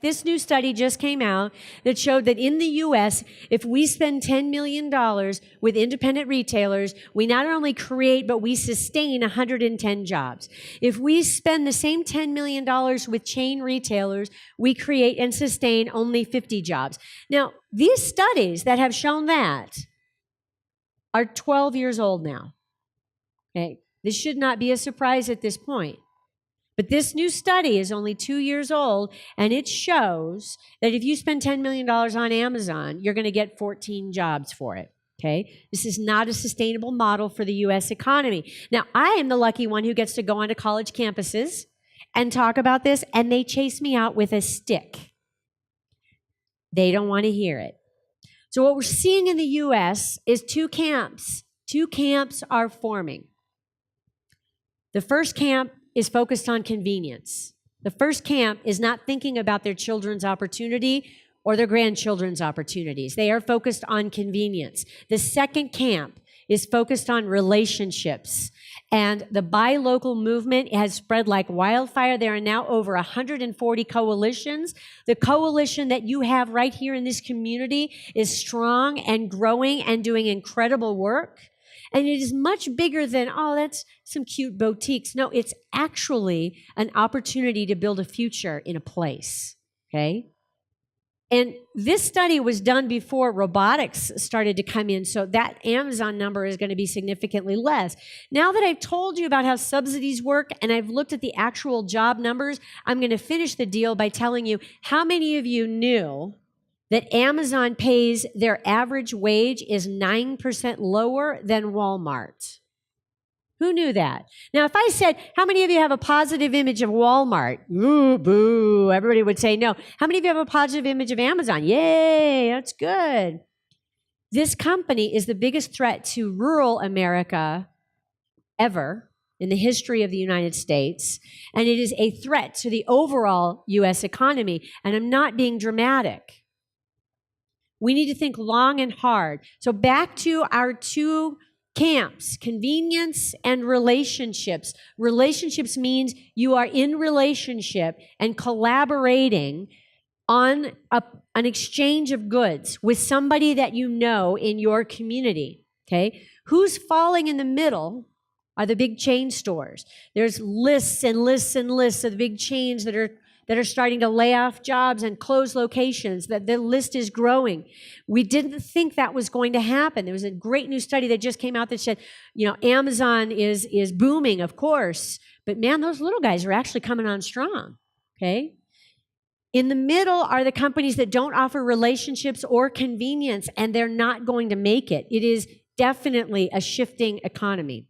This new study just came out that showed that in the U.S., if we spend $10 million with independent retailers, we not only create, but we sustain 110 jobs. If we spend the same $10 million with chain retailers, we create and sustain only 50 jobs. Now, these studies that have shown that are 12 years old now. Okay? This should not be a surprise at this point. But this new study is only 2 years old, and it shows that if you spend $10 million on Amazon, you're going to get 14 jobs for it, okay? This is not a sustainable model for the U.S. economy. Now, I am the lucky one who gets to go onto college campuses and talk about this, and they chase me out with a stick. They don't want to hear it. So what we're seeing in the U.S. is two camps. Two camps are forming. The first camp is focused on convenience. The first camp is not thinking about their children's opportunity or their grandchildren's opportunities. They are focused on convenience. The second camp is focused on relationships. And the buy local movement has spread like wildfire. There are now over 140 coalitions. The coalition that you have right here in this community is strong and growing and doing incredible work. And it is much bigger than, oh, that's some cute boutiques. No, it's actually an opportunity to build a future in a place, okay? And this study was done before robotics started to come in, so that Amazon number is going to be significantly less. Now that I've told you about how subsidies work and I've looked at the actual job numbers, I'm going to finish the deal by telling you how many of you knew that Amazon pays their average wage is 9% lower than Walmart. Who knew that? Now, if I said, how many of you have a positive image of Walmart? Ooh, boo, everybody would say no. How many of you have a positive image of Amazon? Yay, that's good. This company is the biggest threat to rural America ever in the history of the United States, and it is a threat to the overall U.S. economy, and I'm not being dramatic. We need to think long and hard. So back to our two camps, convenience and relationships. Relationships means you are in relationship and collaborating on an exchange of goods with somebody that you know in your community, okay? Who's falling in the middle are the big chain stores. There's lists and lists and lists of the big chains that are starting to lay off jobs and close locations, that the list is growing. We didn't think that was going to happen. There was a great new study that just came out that said, you know, Amazon is booming, of course, but man, those little guys are actually coming on strong, okay? In the middle are the companies that don't offer relationships or convenience, and they're not going to make it. It is definitely a shifting economy.